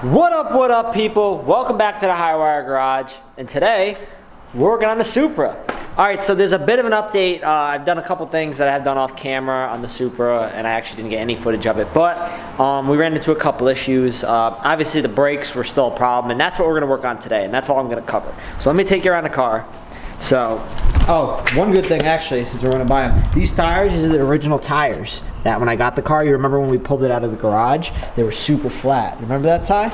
What up, people? Welcome back to the Highwire Garage, and today we're working on the Supra. Alright, so there's a bit of an update. I've done a couple things that I have done off camera on the Supra, and I actually didn't get any footage of it, but we ran into a couple issues. Obviously the brakes were still a problem, and that's what we're going to work on today, and that's all I'm going to cover. So let me take you around the car. So, one good thing actually, since we're going to buy them, these tires, these are the original tires that when I got the car, you remember when we pulled it out of the garage, they were super flat. Remember that, Ty?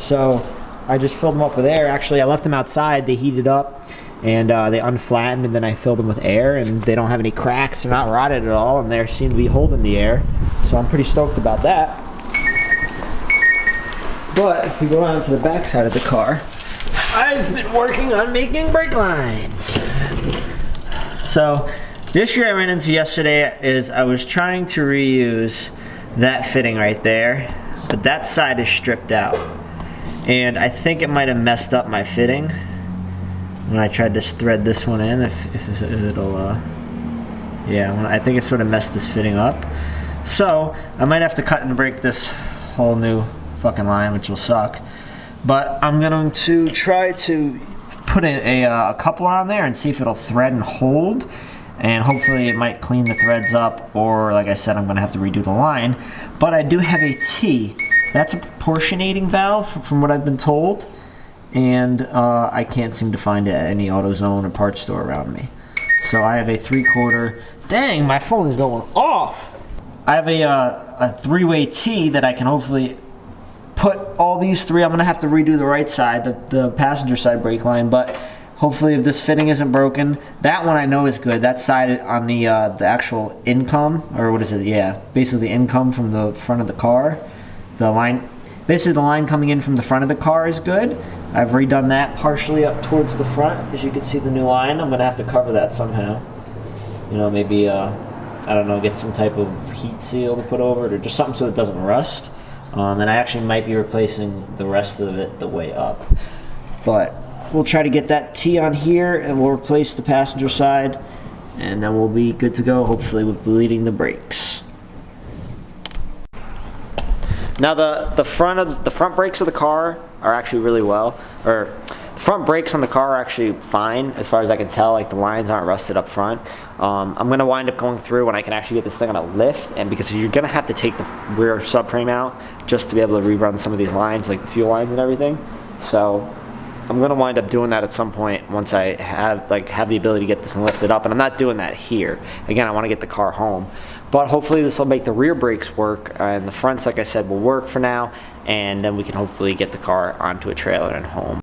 So I just filled them up with air. Actually, I left them outside, they heated up, and they unflattened, and then I filled them with air, and they don't have any cracks, they're not rotted at all, and they seem to be holding the air. So I'm pretty stoked about that. But if we go around to the back side of the car, I've been working on making brake lines. So the issue I ran into yesterday is I was trying to reuse that fitting right there, but that side is stripped out. And I think it might have messed up my fitting when I tried to thread this one in, if it'll, yeah, I think it sort of messed this fitting up. So I might have to cut and break this whole new fucking line, which will suck. But I'm going to try to put a coupler on there and see if it'll thread and hold. And hopefully it might clean the threads up, or like I said, I'm going to have to redo the line. But I do have a T. That's a proportionating valve from what I've been told. And I can't seem to find it at any AutoZone or parts store around me. So I have a 3/4. Dang, my phone is going off. I have a three-way T that I can hopefully put all these three. I'm gonna have to redo the right side, the passenger side brake line, but hopefully if this fitting isn't broken, that one I know is good. That side on the actual income, or what is it? Yeah, basically the income from the front of the car. The line, basically the line coming in from the front of the car is good. I've redone that partially up towards the front. As you can see the new line, I'm gonna have to cover that somehow. You know, maybe, I don't know, get some type of heat seal to put over it, or just something so it doesn't rust. And I actually might be replacing the rest of it the way up. But we'll try to get that T on here, and we'll replace the passenger side, and then we'll be good to go, hopefully with bleeding the brakes. Now the front brakes of the car are actually really well, or the front brakes on the car are actually fine as far as I can tell. Like the lines aren't rusted up front. I'm gonna wind up going through when I can actually get this thing on a lift, and because you're gonna have to take the rear subframe out just to be able to rerun some of these lines, like the fuel lines and everything. So I'm gonna wind up doing that at some point once I have the ability to get this and lift it up, and I'm not doing that here. Again, I want to get the car home. But hopefully this will make the rear brakes work, and the fronts, like I said, will work for now, and then we can hopefully get the car onto a trailer and home.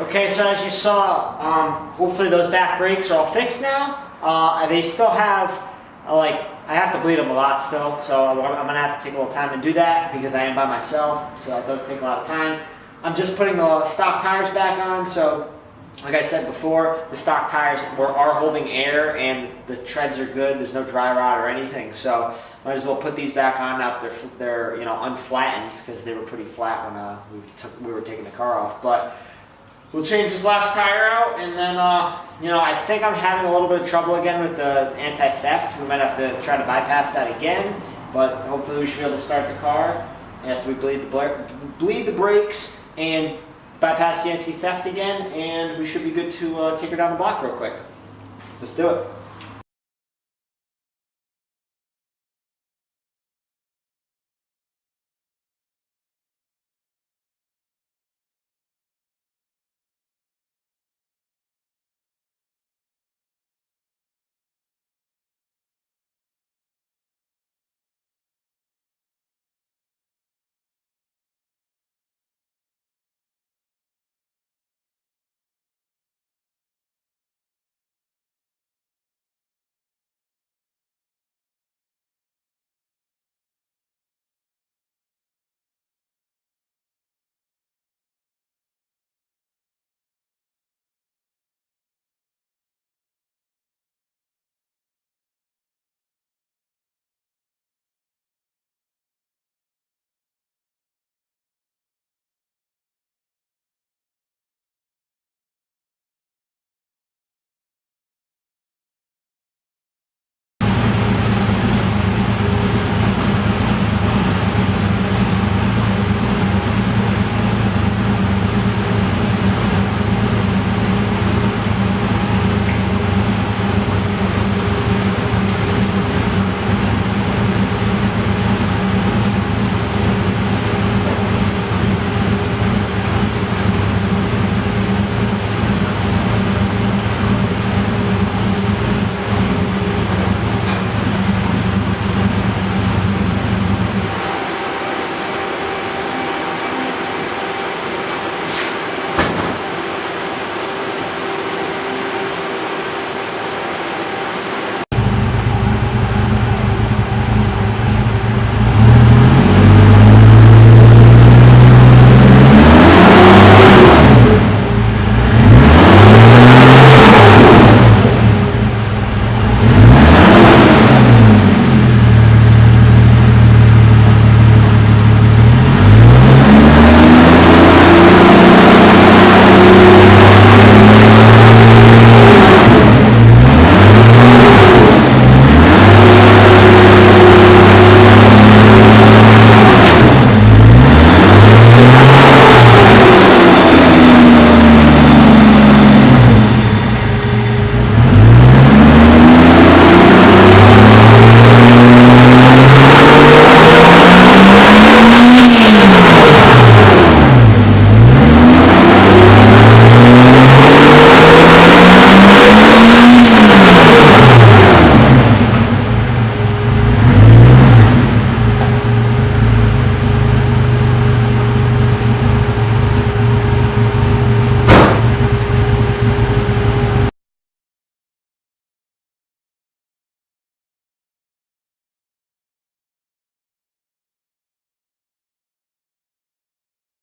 Okay, so as you saw, hopefully those back brakes are all fixed now. They still have, I have to bleed them a lot still, so I'm gonna have to take a little time to do that because I am by myself, so that does take a lot of time. I'm just putting the stock tires back on, so like I said before, the stock tires are holding air and the treads are good. There's no dry rot or anything, so might as well put these back on now that they're unflattened because they were pretty flat when we were taking the car off. But we'll change this last tire out, and then I think I'm having a little bit of trouble again with the anti-theft. We might have to try to bypass that again, but hopefully we should be able to start the car after we bleed the brakes and bypass the anti-theft again, and we should be good to take her down the block real quick. Let's do it.